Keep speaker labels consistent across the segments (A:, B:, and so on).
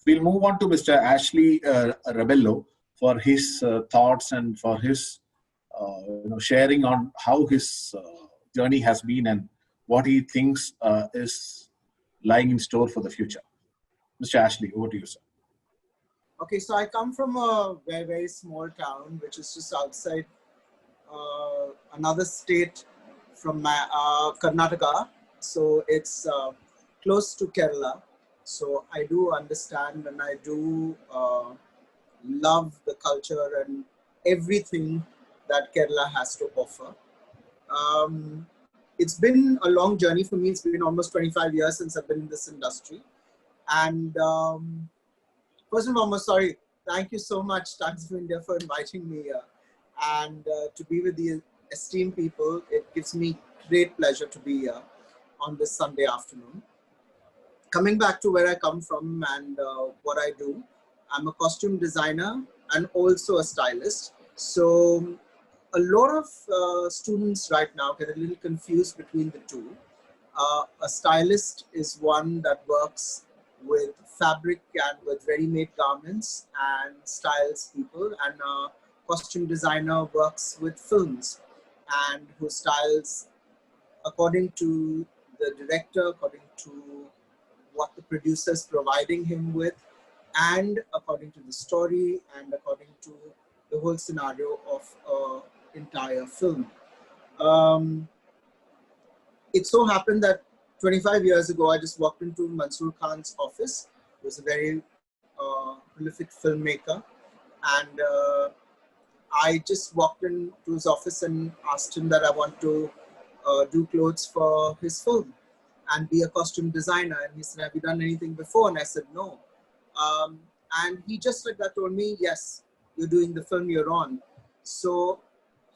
A: We'll move on to Mr. Ashley Rebello for his thoughts and for his sharing on how his journey has been and what he thinks is lying in store for the future. Mr. Ashley, over to you, sir.
B: Okay, so I come from a very, very small town, which is just outside another state from Karnataka. So it's close to Kerala. So I do understand and I do love the culture and everything that Kerala has to offer. It's been a long journey for me. It's been almost 25 years since I've been in this industry. And first and foremost, sorry, thank you so much, Times of India, for inviting me here. And to be with the esteemed people, it gives me great pleasure to be here on this Sunday afternoon. Coming back to where I come from and what I do, I'm a costume designer and also a stylist. So a lot of students right now get a little confused between the two. A stylist is one that works with fabric and with ready-made garments and styles people, and a costume designer works with films and who styles according to the director, according to what the producer is providing him with, and according to the story and according to the whole scenario of an entire film. It so happened that 25 years ago, I just walked into Mansoor Khan's office. He was a very prolific filmmaker. And I just walked into his office and asked him that I want to do clothes for his film and be a costume designer. And he said, have you done anything before? And I said, no. And he just like that told me, yes, you're doing the film you're on. So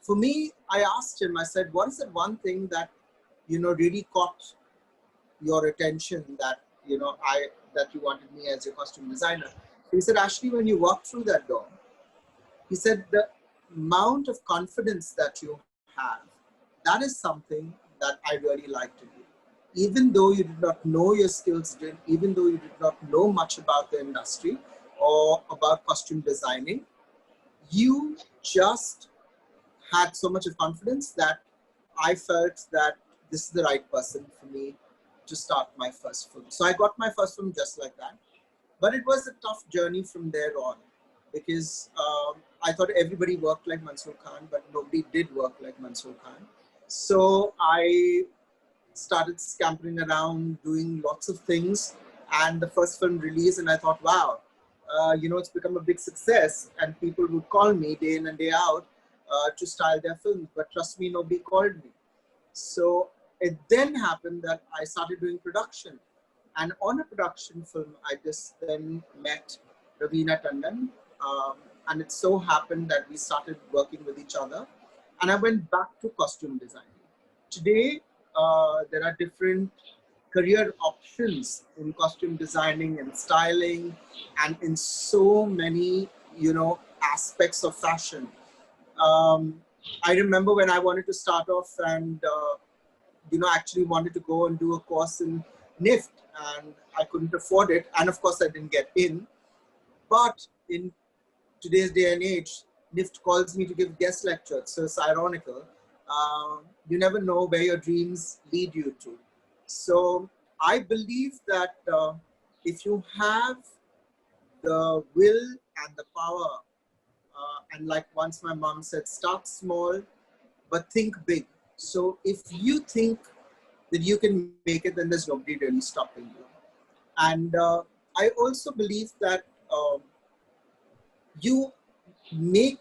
B: for me, I asked him, I said, what is that one thing that, really caught your attention that, that you wanted me as your costume designer? So he said, Ashley, when you walk through that door, he said, the amount of confidence that you have, that is something that I really like to do. Even though you did not know your skills, even though you did not know much about the industry or about costume designing, you just had so much of confidence that I felt that this is the right person for me to start my first film. So I got my first film just like that. But it was a tough journey from there on because I thought everybody worked like Mansoor Khan, but nobody did work like Mansoor Khan. So I started scampering around, doing lots of things. And the first film released and I thought, wow, it's become a big success. And people would call me day in and day out to style their films. But trust me, nobody called me. So it then happened that I started doing production. And on a production film, I just then met Ravina Tandon. And it so happened that we started working with each other. And I went back to costume designing. Today, there are different career options in costume designing and styling and in so many, aspects of fashion. I remember when I wanted to start off and, actually wanted to go and do a course in NIFT and I couldn't afford it. And of course I didn't get in, but in today's day and age, NIFT calls me to give guest lectures. So it's ironical. You never know where your dreams lead you to. So I believe that if you have the will and the power, and like once my mom said, start small, but think big. So if you think that you can make it, then there's nobody really stopping you. And I also believe that you make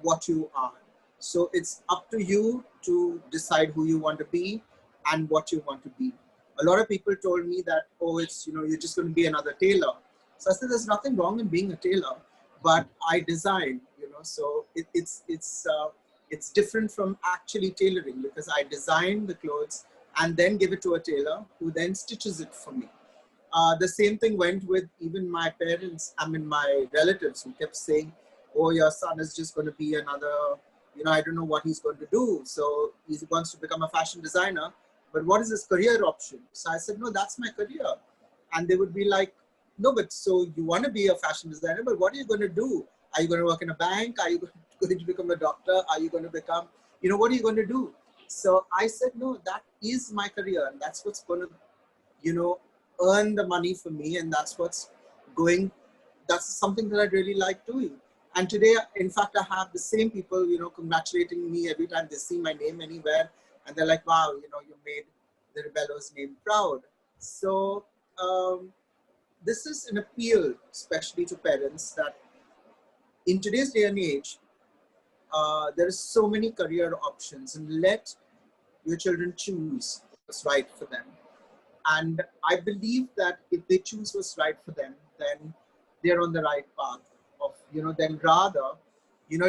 B: what you are. So it's up to you to decide who you want to be and what you want to be. A lot of people told me that, oh, it's, you're just going to be another tailor. So I said, there's nothing wrong in being a tailor, but I design, so it's different from actually tailoring because I design the clothes and then give it to a tailor who then stitches it for me. The same thing went with even my parents, my relatives who kept saying, oh, your son is just going to be another, I don't know what he's going to do. So he wants to become a fashion designer, but what is his career option? So I said, no, that's my career. And they would be like, no, but so you want to be a fashion designer, but what are you going to do? Are you going to work in a bank? Are you going to become a doctor? Are you going to become, what are you going to do? So I said, no, that is my career. And that's what's going to, earn the money for me. And that's something that I really like doing. And today, in fact, I have the same people, congratulating me every time they see my name anywhere. And they're like, wow, you made the Rebello's name proud. So this is an appeal, especially to parents, that in today's day and age, there are so many career options, and let your children choose what's right for them. And I believe that if they choose what's right for them, then they're on the right path of, then rather,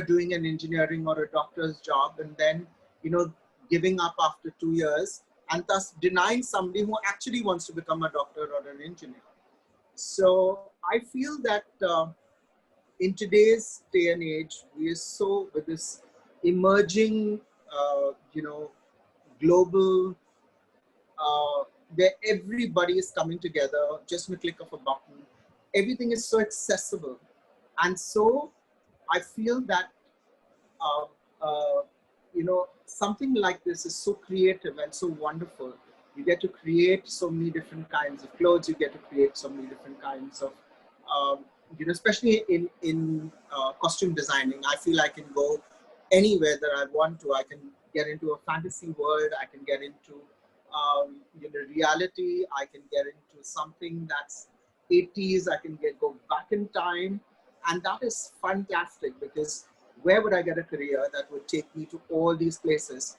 B: doing an engineering or a doctor's job and then, giving up after 2 years and thus denying somebody who actually wants to become a doctor or an engineer. So I feel that in today's day and age, we are so with this emerging, global, where everybody is coming together just in a click of a button. Everything is so accessible. And so I feel that, something like this is so creative and so wonderful. You get to create so many different kinds of clothes. You get to create so many different kinds of, especially in costume designing. I feel I can go anywhere that I want to. I can get into a fantasy world. I can get into reality. I can get into something that's 80s. I can go back in time. And that is fantastic, because where would I get a career that would take me to all these places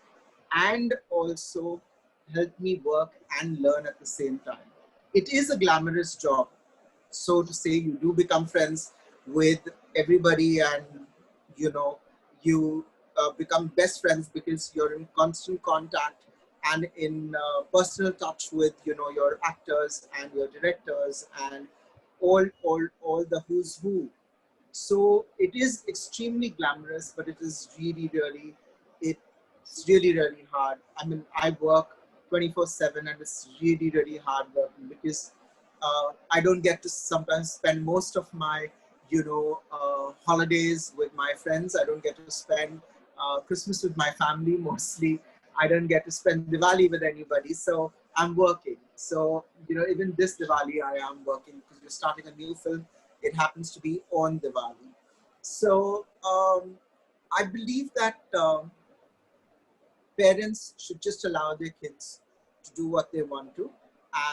B: and also help me work and learn at the same time? It is a glamorous job. So to say, you do become friends with everybody, and you become best friends because you're in constant contact and in personal touch with your actors and your directors and all the who's who. So it is extremely glamorous, but it's really hard. I mean, I work 24/7, and it's really hard working, because I don't get to sometimes spend most of my holidays with my friends. I don't get to spend Christmas with my family mostly. I don't get to spend Diwali with anybody, so I'm working. So even this Diwali I am working, because we're starting a new film. It happens to be on Diwali. So I believe that parents should just allow their kids to do what they want to,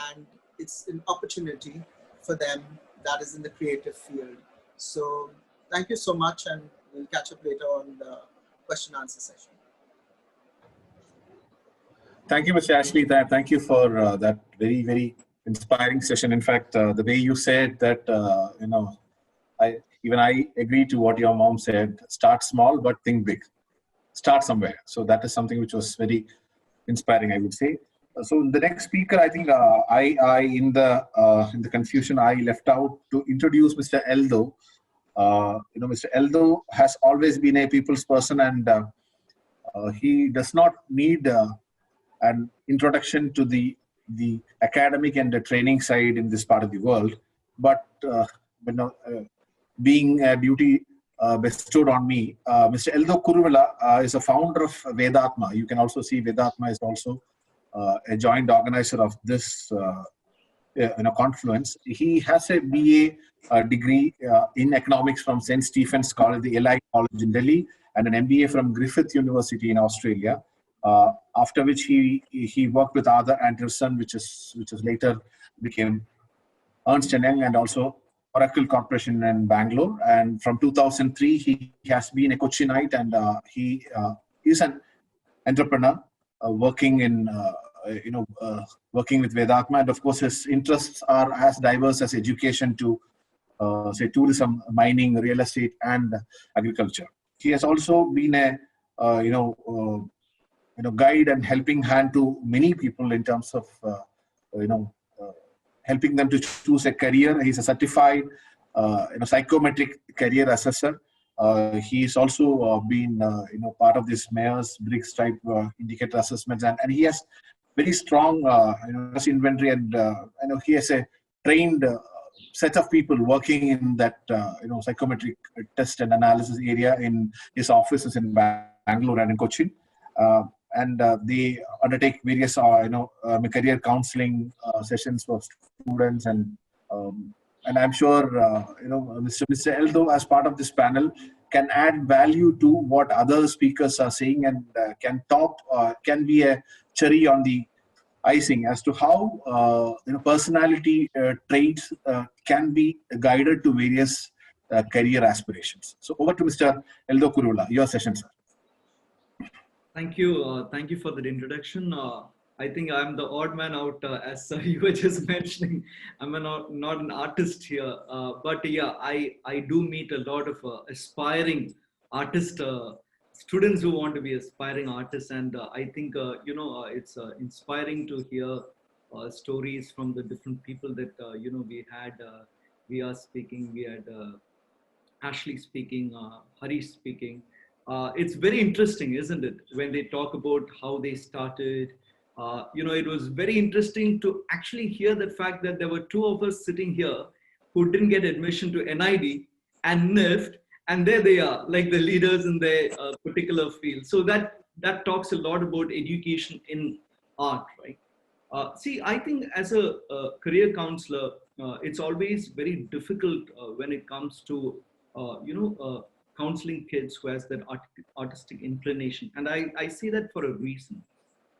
B: and it's an opportunity for them that is in the creative field. So thank you so much, and we'll catch up later on the question answer session.
A: Thank you, Mr. Ashley. Thank you for that very inspiring session. In fact, the way you said that, I agree to what your mom said. Start small, but think big. Start somewhere. So that is something which was very inspiring, I would say. So the next speaker, I think I in the confusion, I left out to introduce Mr. Eldo. Mr. Eldo has always been a people's person, and he does not need an introduction to the academic and the training side in this part of the world, but being a duty bestowed on me, Mr. Eldo Kuruvilla is a founder of Vedatma. You can also see Vedatma is also a joint organizer of this Confluence. He has a BA degree in economics from St. Stephen's College, the Eli College in Delhi, and an MBA from Griffith University in Australia. After which he worked with Arthur Andersen, which is later became Ernst & Young, and also Oracle Corporation in Bangalore. And from 2003, he has been a Cochinite, and he is an entrepreneur working in working with Vedatma. And of course, his interests are as diverse as education to say tourism, mining, real estate, and agriculture. He has also been a guide and helping hand to many people in terms of helping them to choose a career. He's a certified psychometric career assessor. He's also been part of this Myers-Briggs type indicator assessments, and he has very strong inventory, and he has a trained set of people working in that psychometric test and analysis area in his offices in Bangalore and in Cochin, they undertake various career counseling sessions for students, and I'm sure Mr. Eldo, as part of this panel, can add value to what other speakers are saying, and can be a cherry on the icing as to how personality traits can be guided to various career aspirations. So over to Mr. Eldo Kurula, your session, sir.
C: Thank you. Thank you for that introduction. I think I'm the odd man out, as you were just mentioning. I'm not an artist here, but yeah, I do meet a lot of aspiring artist students who want to be aspiring artists, and I think it's inspiring to hear stories from the different people that we had. We are speaking. We had Ashley speaking, Harish speaking. It's very interesting, isn't it, when they talk about how they started. It was very interesting to actually hear the fact that there were two of us sitting here who didn't get admission to NID and NIFT, and there they are, like the leaders in their particular field. So that talks a lot about education in art, right? See, I think as a career counselor, it's always very difficult when it comes to counseling kids who has that artistic inclination. And I say that for a reason,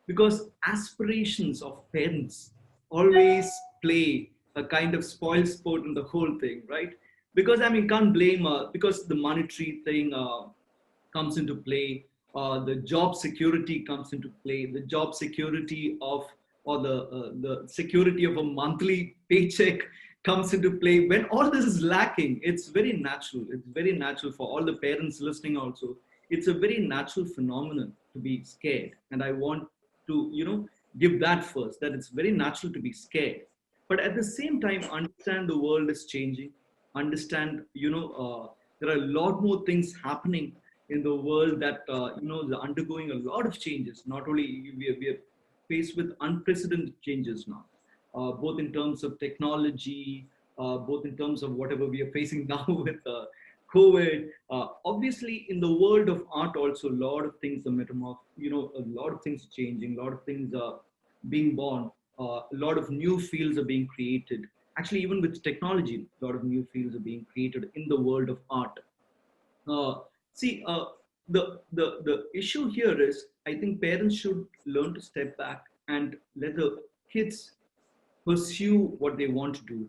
C: because aspirations of parents always play a kind of spoil sport in the whole thing, right? Because I mean, can't blame, because the monetary thing comes into play, the job security comes into play, the job security of, or the security of a monthly paycheck comes into play. When all this is lacking, it's very natural. It's very natural for all the parents listening also. It's a very natural phenomenon to be scared. And I want to, give that first, that it's very natural to be scared. But at the same time, understand the world is changing. Understand, there are a lot more things happening in the world that, they're undergoing a lot of changes. Not only we are faced with unprecedented changes now. Both in terms of technology, both in terms of whatever we are facing now with COVID. Obviously, in the world of art also, a lot of things are a lot of things changing, a lot of things are being born, a lot of new fields are being created. Actually, even with technology, a lot of new fields are being created in the world of art. The issue here is, I think parents should learn to step back and let the kids pursue what they want to do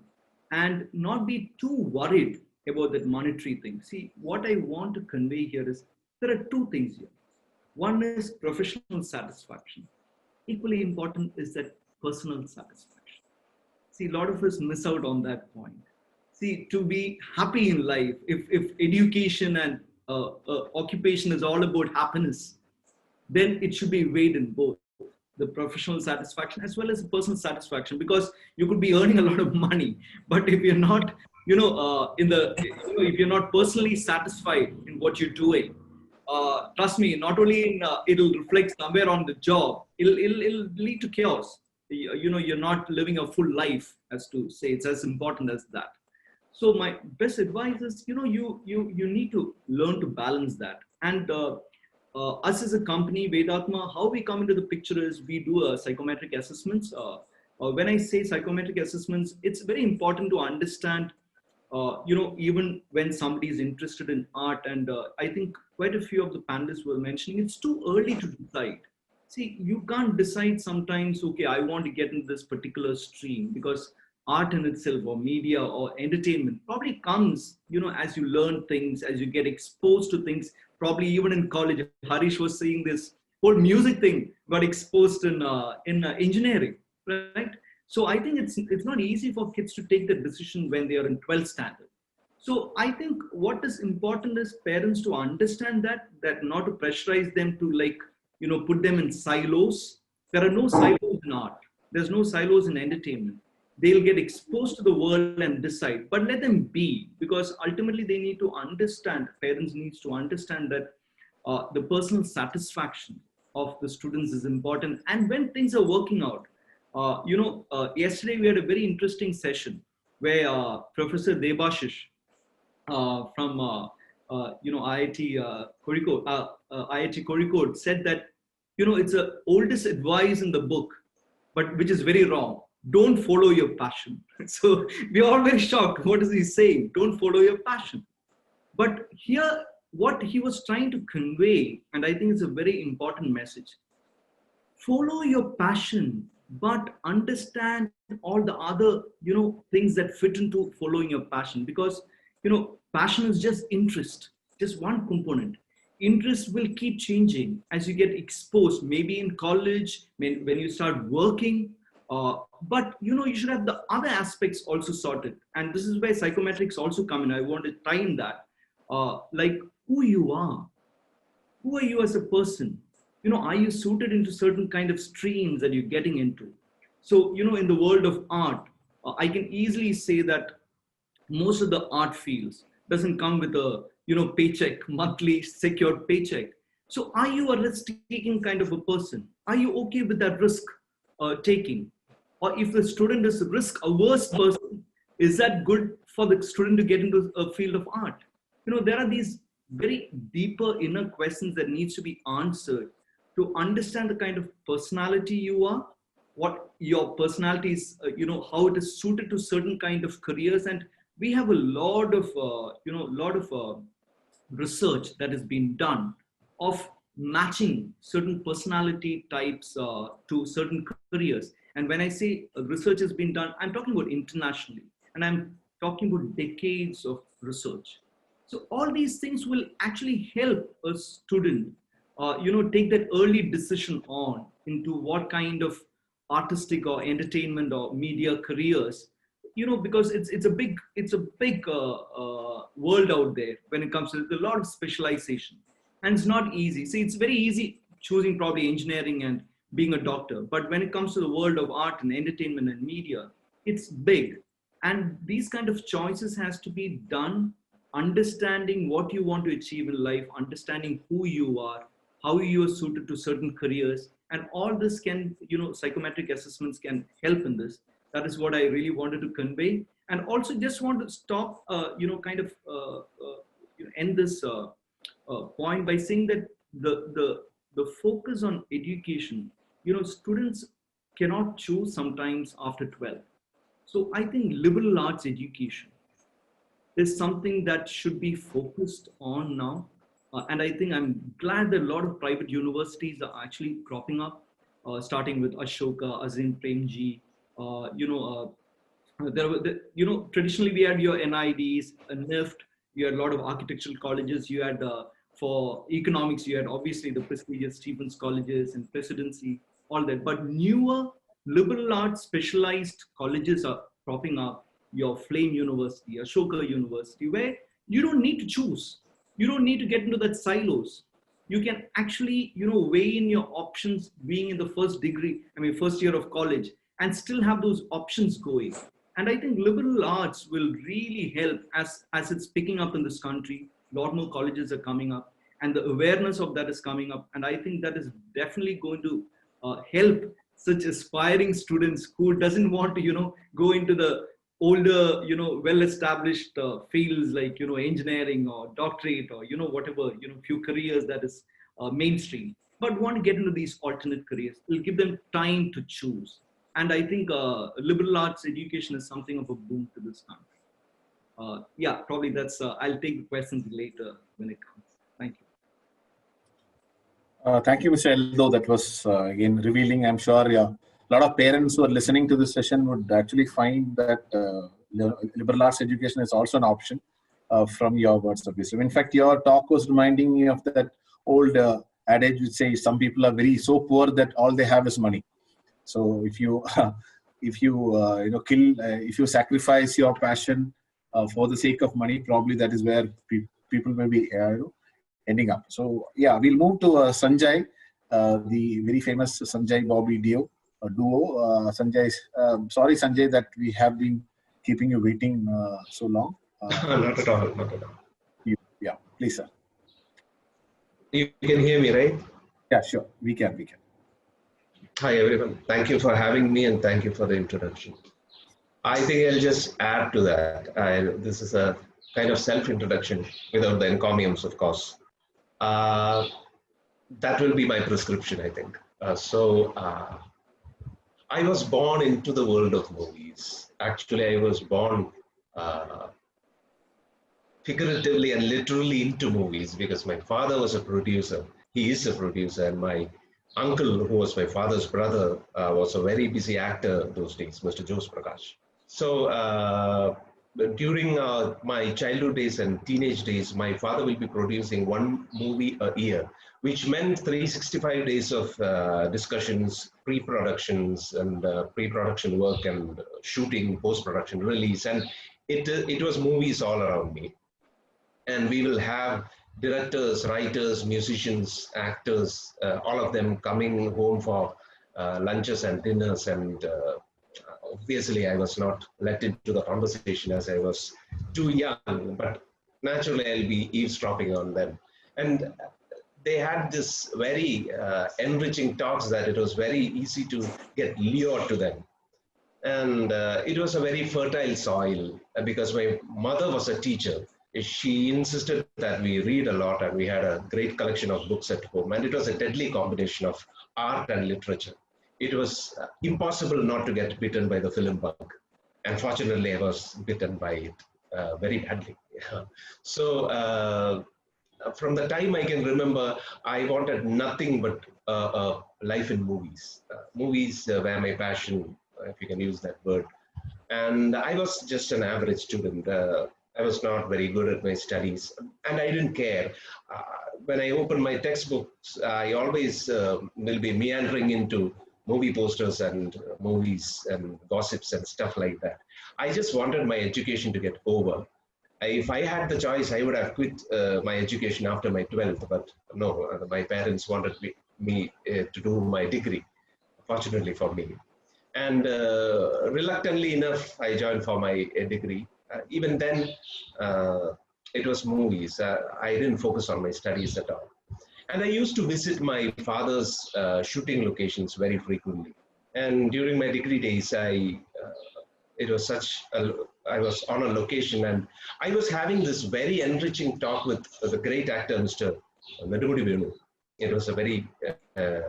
C: and not be too worried about that monetary thing. See, what I want to convey here is there are two things here. One is professional satisfaction. Equally important is that personal satisfaction. See, a lot of us miss out on that point. See, to be happy in life, if education and occupation is all about happiness, then it should be weighed in both the professional satisfaction as well as the personal satisfaction, because you could be earning a lot of money, but if you're not, if you're not personally satisfied in what you're doing, trust me, not only it'll reflect somewhere on the job, it'll lead to chaos. You're not living a full life, as to say. It's as important as that. So my best advice is, you need to learn to balance that. And us as a company, Vedatma, how we come into the picture is we do psychometric assessments. When I say psychometric assessments, it's very important to understand, even when somebody is interested in art, and I think quite a few of the panelists were mentioning, it's too early to decide. See, you can't decide sometimes, okay, I want to get into this particular stream, because art in itself, or media or entertainment, probably comes, as you learn things, as you get exposed to things. Probably even in college, Harish was saying this whole music thing got exposed in engineering, right? So I think it's not easy for kids to take the decision when they are in 12th standard. So I think what is important is parents to understand that not to pressurize them to put them in silos. There are no silos in art. There's no silos in entertainment. They'll get exposed to the world and decide, but let them be, because ultimately they need to understand, parents needs to understand that the personal satisfaction of the students is important. And when things are working out, yesterday we had a very interesting session where Professor Debashish from IIT IIT Kozhikode said that it's the oldest advice in the book, but which is very wrong. Don't follow your passion. So we are all very shocked. What is he saying? Don't follow your passion. But here, what he was trying to convey, and I think it's a very important message: follow your passion, but understand all the other things that fit into following your passion. Because passion is just interest, just one component. Interest will keep changing as you get exposed, maybe in college, when you start working, but you should have the other aspects also sorted. And this is where psychometrics also come in. I want to tie in that, like who you are. Who are you as a person? Are you suited into certain kind of streams that you're getting into? So in the world of art, I can easily say that most of the art fields doesn't come with a paycheck, monthly secured paycheck. So are you a risk taking kind of a person? Are you okay with that risk taking? Or if the student is a risk averse person, is that good for the student to get into a field of art? There are these very deeper inner questions that needs to be answered to understand the kind of personality you are, what your personality is, how it is suited to certain kind of careers. And we have a lot of research that has been done of matching certain personality types to certain careers. And when I say research has been done, I'm talking about internationally, and I'm talking about decades of research. So all these things will actually help a student, take that early decision on into what kind of artistic or entertainment or media careers, because it's a big world out there when it comes to a lot of specialization, and it's not easy. See, it's very easy choosing probably engineering and being a doctor, but when it comes to the world of art and entertainment and media, it's big. And these kind of choices has to be done understanding what you want to achieve in life, understanding who you are, how you are suited to certain careers, and all this can, psychometric assessments can help in this. That is what I really wanted to convey. And also just want to stop, end this point by saying that the focus on education, students cannot choose sometimes after 12. So I think liberal arts education is something that should be focused on now. And I think I'm glad that a lot of private universities are actually cropping up, starting with Ashoka, Azim Premji. Traditionally we had your NIDs, NIFT, you had a lot of architectural colleges, you had for economics, you had obviously the prestigious Stevens colleges and presidency, all that. But newer liberal arts specialized colleges are cropping up, your Flame University, Ashoka University, where you don't need to choose. You don't need to get into that silos. You can actually, weigh in your options being in the first year of college, and still have those options going. And I think liberal arts will really help as it's picking up in this country. A lot more colleges are coming up, and the awareness of that is coming up. And I think that is definitely going to help such aspiring students who doesn't want to, go into the older, well-established fields like, engineering or doctorate or, whatever, few careers that is mainstream, but want to get into these alternate careers. It'll give them time to choose. And I think liberal arts education is something of a boom to this country. Yeah, probably that's, I'll take the questions later when it comes. Thank you.
A: Thank you, Mr. Eldo. That was again revealing. I'm sure a lot of parents who are listening to this session would actually find that liberal arts education is also an option from your words of wisdom. In fact, your talk was reminding me of that old adage which says some people are so poor that all they have is money. So if you if you sacrifice your passion for the sake of money, probably that is where people may be ending up. So yeah, we'll move to Sanjay, the very famous Sanjay Bobby duo. Sanjay, sorry Sanjay that we have been keeping you waiting so long.
D: Not at all, not at all.
A: Yeah, please sir.
D: You can hear me, right?
A: Yeah, sure, we can.
D: Hi everyone, thank you for having me and thank you for the introduction. I think I'll just add to that. This is a kind of self-introduction without the encomiums, of course. Uh, that will be my prescription, I think. I was born into the world of movies. Actually, I was born uh, figuratively and literally into movies because my father was a producer. He is a producer, and my uncle, who was my father's brother, was a very busy actor those days, Mr. Jose Prakash. So during my childhood days and teenage days, my father will be producing one movie a year, which meant 365 days of discussions, pre-productions, and pre-production work and shooting, post-production, release, and it was movies all around me. And we will have directors, writers, musicians, actors, all of them coming home for lunches and dinners. And obviously, I was not let into the conversation as I was too young, but naturally, I'll be eavesdropping on them. And they had this very enriching talks that it was very easy to get lured to them. And it was a very fertile soil because my mother was a teacher. She insisted that we read a lot, and we had a great collection of books at home, and it was a deadly combination of art and literature. It was impossible not to get bitten by the film bug, and fortunately I was bitten by it very badly. So from the time I can remember, I wanted nothing but life in movies. Movies were my passion, if you can use that word. And I was just an average student. I was not very good at my studies, and I didn't care. When I open my textbooks, I always will be meandering into movie posters and movies and gossips and stuff like that. I just wanted my education to get over. If I had the choice, I would have quit my education after my 12th, but no, my parents wanted me to do my degree, fortunately for me. And reluctantly enough, I joined for my degree. Even then, it was movies. I didn't focus on my studies at all. And I used to visit my father's shooting locations very frequently. And during my degree days, it was I was on a location, and I was having this very enriching talk with the great actor, Mr. Nedumudi Venu. It was a very uh,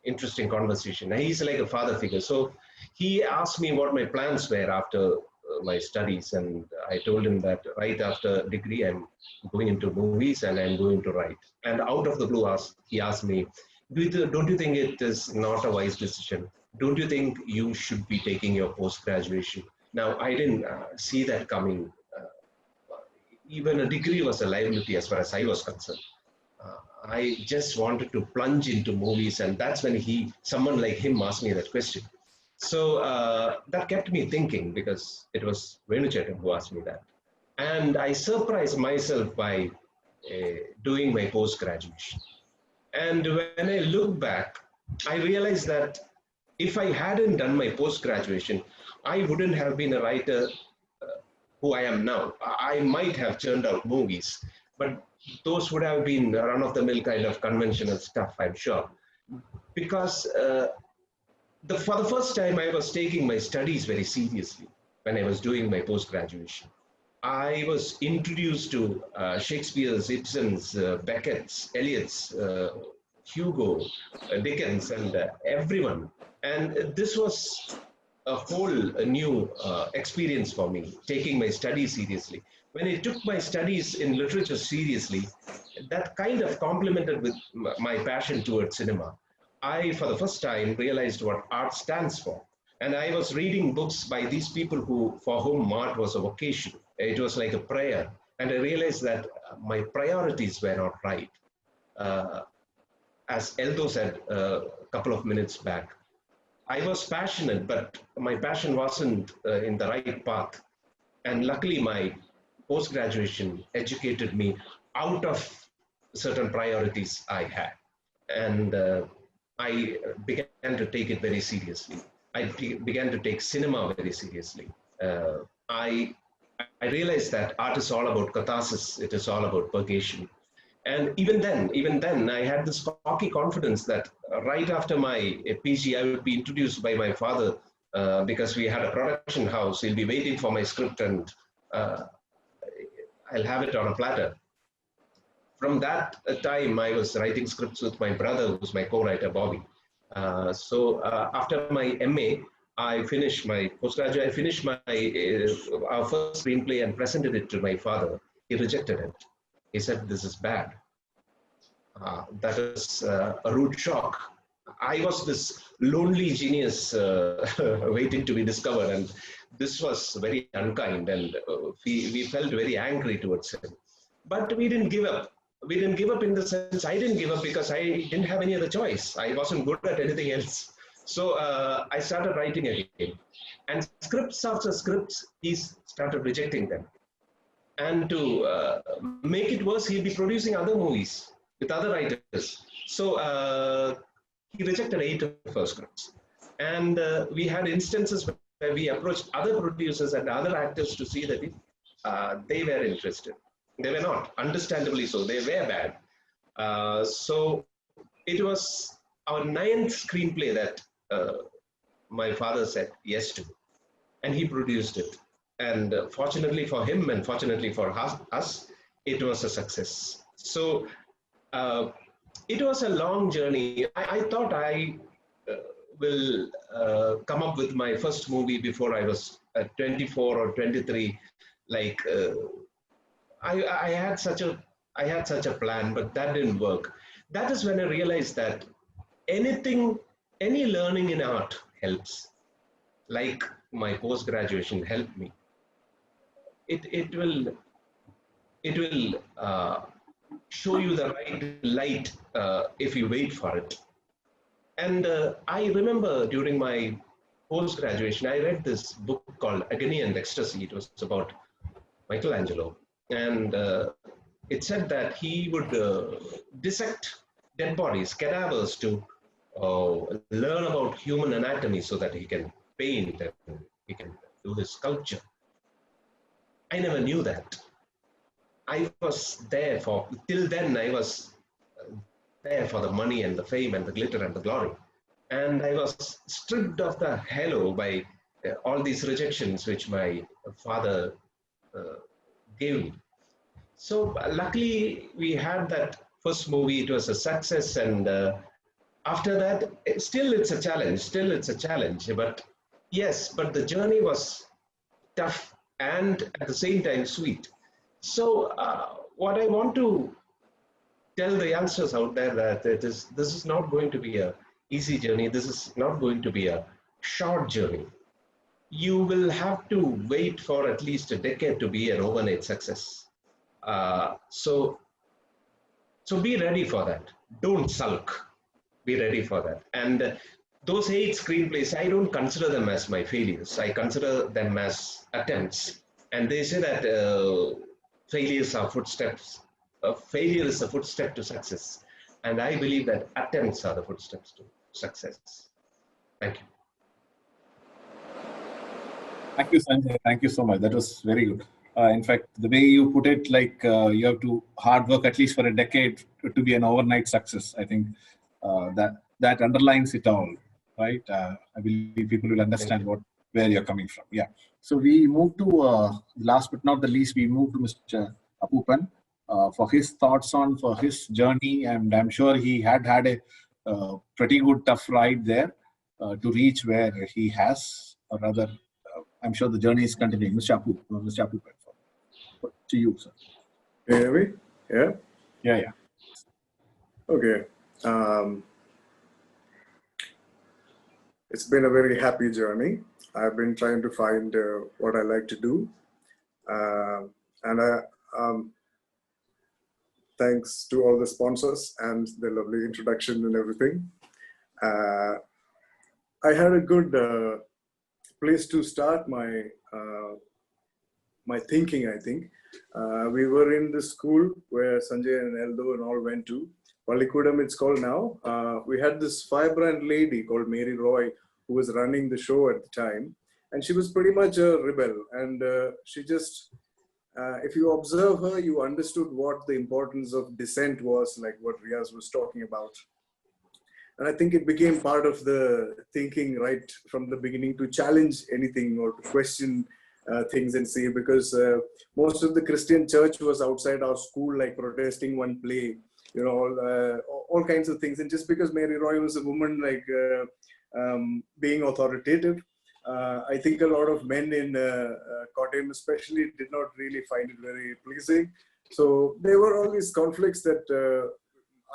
D: interesting conversation. He's like a father figure. So he asked me what my plans were after my studies, and I told him that right after degree, I'm going into movies and I'm going to write. And out of the blue, he asked me, don't you think it is not a wise decision? Don't you think you should be taking your post-graduation? Now, I didn't see that coming. Even a degree was a liability as far as I was concerned. I just wanted to plunge into movies, and that's when someone like him asked me that question. So that kept me thinking because it was Venuchetan who asked me that. And I surprised myself by doing my post-graduation. And when I look back, I realized that if I hadn't done my post-graduation, I wouldn't have been a writer who I am now. I might have churned out movies, but those would have been run-of-the-mill kind of conventional stuff, I'm sure. Because for the first time, I was taking my studies very seriously when I was doing my post-graduation. I was introduced to Shakespeare's, Ibsen's, Beckett's, Eliot's, Hugo, Dickens, and everyone. And this was a new experience for me, taking my studies seriously. When I took my studies in literature seriously, that kind of complemented with my passion towards cinema. I, for the first time, realized what art stands for. And I was reading books by these people for whom art was a vocation. It was like a prayer. And I realized that my priorities were not right. As Eldo said a couple of minutes back, I was passionate, but my passion wasn't in the right path. And luckily, my post-graduation educated me out of certain priorities I had. And I began to take it very seriously. I began to take cinema very seriously. I realized that art is all about catharsis. It is all about purgation. And even then, I had this cocky confidence that right after my PG, I would be introduced by my father because we had a production house. He'll be waiting for my script and I'll have it on a platter. From that time, I was writing scripts with my brother, who's my co-writer, Bobby. So after my MA, I finished my postgraduate. I finished my our first screenplay and presented it to my father. He rejected it. He said, "This is bad." That is a rude shock. I was this lonely genius waiting to be discovered, and this was very unkind, and we felt very angry towards him. But we didn't give up. We didn't give up in the sense, I didn't give up because I didn't have any other choice. I wasn't good at anything else. So I started writing again. And scripts after scripts, he started rejecting them. And to make it worse, he'll be producing other movies with other writers. So he rejected 8 of our scripts. And we had instances where we approached other producers and other actors to see that if they were interested. They were not, understandably so. They were bad. So it was our 9th screenplay that my father said yes to. And he produced it. And fortunately for him and fortunately for us, it was a success. So it was a long journey. I thought I will come up with my first movie before I was 24 or 23. Like I had such a plan, but that didn't work. That is when I realized that any learning in art helps. Like my post-graduation helped me. It will show you the right light if you wait for it. And I remember during my post-graduation, I read this book called Agony and Ecstasy. It was about Michelangelo. And it said that he would dissect dead bodies, cadavers, to learn about human anatomy so that he can paint and he can do his sculpture. I never knew that. I was there till then I was there for the money and the fame and the glitter and the glory. And I was stripped of the halo by all these rejections which my father gave me. So luckily we had that first movie. It was a success, and after that, still it's a challenge. But yes, but the journey was tough and at the same time sweet. So what I want to tell the youngsters out there that this is not going to be an easy journey. This is not going to be a short journey. You will have to wait for at least a decade to be an overnight success. So be ready for that. Don't sulk. Be ready for that. And those 8 screenplays, I don't consider them as my failures. I consider them as attempts. And they say that failures are footsteps. Failure is a footstep to success. And I believe that attempts are the footsteps to success. Thank you.
A: Thank you, Sanjay. Thank you so much. That was very good. In fact, the way you put it, like you have to hard work at least for a decade to be an overnight success. I think that underlines it all, right? I believe people will understand where you're coming from. Yeah. So we move to last but not the least, we move to Mr. Apupan for his thoughts for his journey, and I'm sure he had a pretty good tough ride there to reach where he has, or rather, I'm sure the journey is continuing. Mr. Apupan, to you, sir.
E: Can you hear me? Yeah?
A: Yeah.
E: Okay. It's been a very happy journey. I've been trying to find what I like to do. Thanks to all the sponsors and the lovely introduction and everything. I had a good place to start my thinking, I think. We were in the school where Sanjay and Eldo and all went to. Pallikudam, it's called now. We had this firebrand lady called Mary Roy who was running the show at the time. And she was pretty much a rebel. And she just, if you observe her, you understood what the importance of dissent was, like what Riaz was talking about. And I think it became part of the thinking right from the beginning to challenge anything or to question things and see, because most of the Christian church was outside our school, like protesting one play, you know, all kinds of things. And just because Mary Roy was a woman, like being authoritative, I think a lot of men in Kottayam especially did not really find it very pleasing. So there were all these conflicts that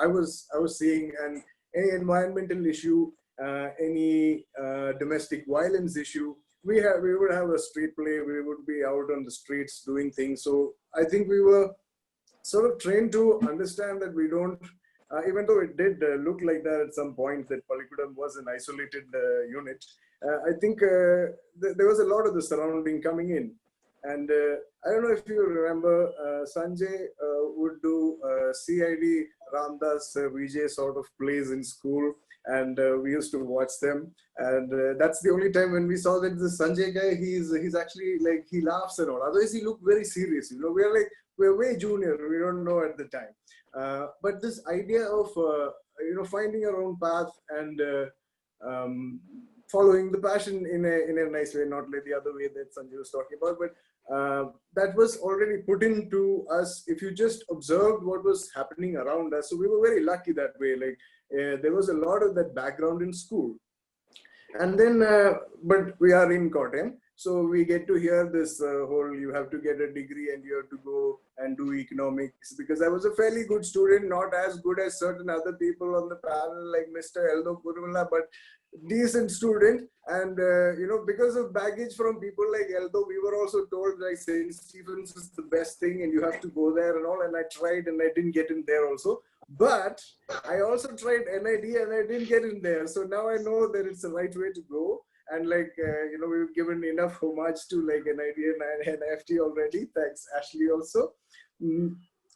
E: I was seeing, and any environmental issue, any domestic violence issue, we would have a street play. We would be out on the streets doing things. So I think we were sort of trained to understand that we don't, even though it did look like that at some point, that Pallikudam was an isolated unit. I think there was a lot of the surrounding coming in. And I don't know if you remember, Sanjay would do CID Ramdas Vijay sort of plays in school, and we used to watch them. And that's the only time when we saw that the Sanjay guy, he's actually like, he laughs and all. Otherwise, he looked very serious. You know, we're way junior. We don't know at the time. But this idea of you know, finding your own path and following the passion in a nice way, not like the other way that Sanjay was talking about, but that was already put into us if you just observed what was happening around us. So we were very lucky that way. Like there was a lot of that background in school. And then, but we are in Kottayam, so we get to hear this whole, you have to get a degree and you have to go and do economics, because I was a fairly good student, not as good as certain other people on the panel like Mr. Eldo Kurumala, but decent student. And you know, because of baggage from people like Eldo, we were also told like St. Stephen's is the best thing and you have to go there and all. And I tried and I didn't get in there also. But I also tried NID and I didn't get in there. So now I know that it's the right way to go. And like, you know, we've given enough homage to like NID and FT already. Thanks, Ashley, also.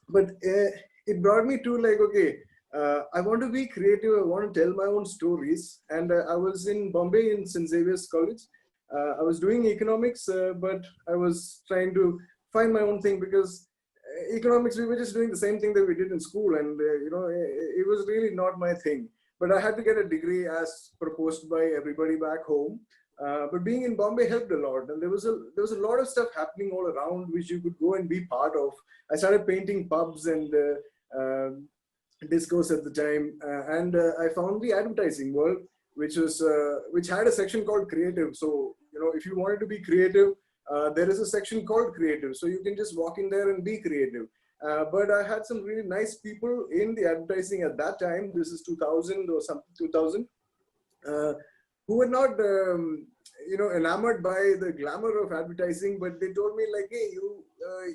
E: But it brought me to like, okay, I want to be creative. I want to tell my own stories. And I was in Bombay in St. Xavier's College. I was doing economics, but I was trying to find my own thing, because economics, we were just doing the same thing that we did in school. And, you know, it was really not my thing. But I had to get a degree as proposed by everybody back home. But being in Bombay helped a lot. And there was a lot of stuff happening all around which you could go and be part of. I started painting pubs and discos at the time. And I found the advertising world, which had a section called creative. So, you know, if you wanted to be creative, there is a section called creative. So you can just walk in there and be creative. But I had some really nice people in the advertising at that time. This is 2000 or something, 2000, who were not, you know, enamored by the glamour of advertising, but they told me like, hey,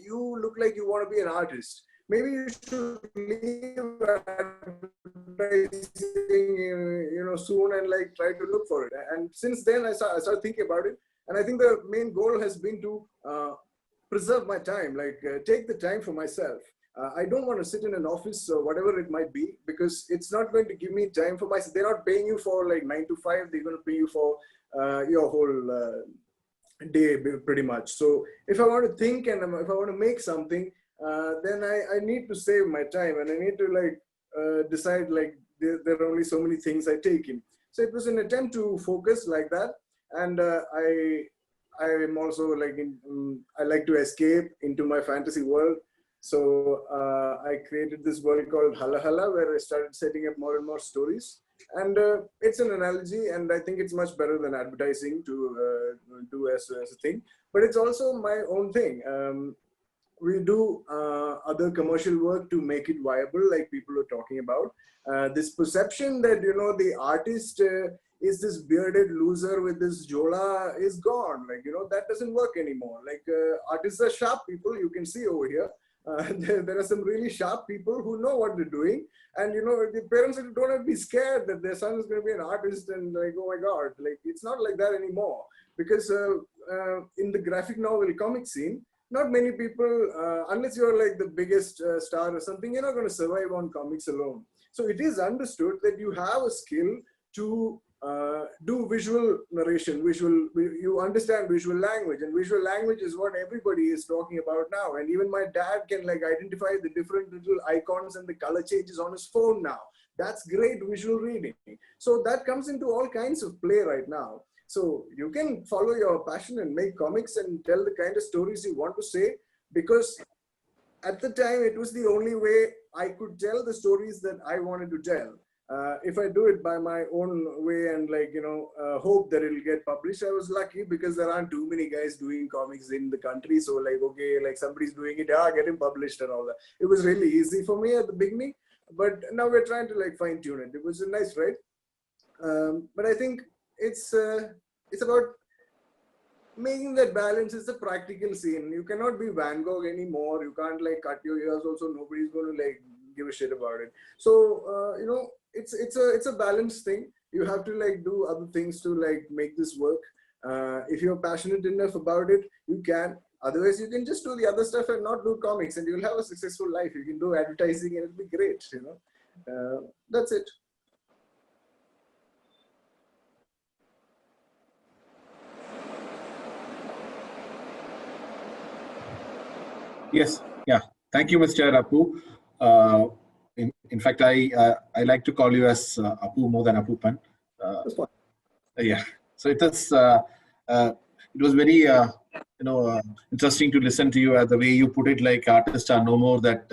E: you look like you want to be an artist. Maybe you should leave advertising, you know, soon and like try to look for it. And since then I started thinking about it. And I think the main goal has been to preserve my time, like take the time for myself. I don't want to sit in an office or whatever it might be, because it's not going to give me time for myself. They're not paying you for like 9 to 5. They're going to pay you for your whole day pretty much. So if I want to think and if I want to make something, then I need to save my time, and I need to like decide like there are only so many things I take in. So it was an attempt to focus like that. And I am also like, I like to escape into my fantasy world. So I created this world called Hala Hala, where I started setting up more and more stories. And it's an analogy, and I think it's much better than advertising to do as a thing. But it's also my own thing. We do other commercial work to make it viable, like people are talking about. This perception that, you know, the artist is this bearded loser with this jola is gone. Like, you know, that doesn't work anymore. Like artists are sharp people, you can see over here. There are some really sharp people who know what they're doing. And, you know, the parents don't have to be scared that their son is going to be an artist and like, oh my God, like it's not like that anymore. Because in the graphic novel comic scene, not many people, unless you're like the biggest star or something, you're not going to survive on comics alone. So it is understood that you have a skill to do visual narration, you understand visual language, and visual language is what everybody is talking about now. And even my dad can like identify the different little icons and the color changes on his phone now. That's great visual reading. So that comes into all kinds of play right now. So you can follow your passion and make comics and tell the kind of stories you want to say, because at the time it was the only way I could tell the stories that I wanted to tell. If I do it by my own way and hope that it'll get published, I was lucky because there aren't too many guys doing comics in the country. So okay, somebody's doing it, get him published and all that. It was really easy for me at the beginning, but now we're trying to fine tune it. It was a nice ride. But I think it's about making that balance. Is the practical scene. You cannot be Van Gogh anymore. You can't cut your ears. Also, nobody's going to give a shit about it. So it's a balanced thing. You have to do other things to make this work. If you're passionate enough about it, you can. Otherwise, you can just do the other stuff and not do comics, and you'll have a successful life. You can do advertising, and it'll be great. That's it.
A: Yes. Yeah. Thank you, Mr. Apu. In fact, I like to call you as Apu more than Apupan. Yeah. So it was very interesting to listen to you. The way you put it, artists are no more that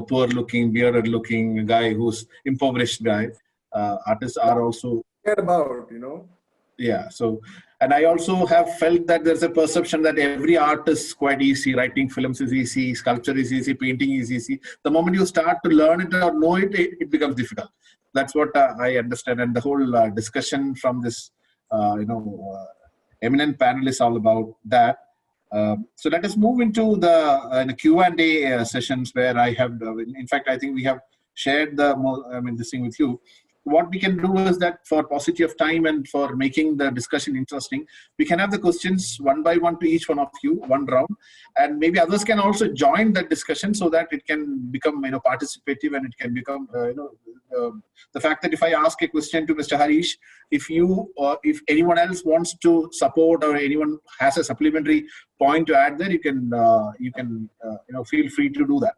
A: poor looking, bearded looking guy who's impoverished guy. Artists are also
E: about
A: Yeah. So, and I also have felt that there's a perception that every art is quite easy. Writing films is easy, sculpture is easy, painting is easy. The moment you start to learn it or know it, it becomes difficult. That's what I understand. And the whole discussion from this, eminent panel is all about that. So let us move into the Q&A sessions where I have, in fact, I think we have shared this thing with you. What we can do is that for paucity of time and for making the discussion interesting, we can have the questions one by one to each one of you, one round, and maybe others can also join that discussion so that it can become participative, and it can become the fact that if I ask a question to Mr. Harish, if you or if anyone else wants to support or anyone has a supplementary point to add there, you can feel free to do that.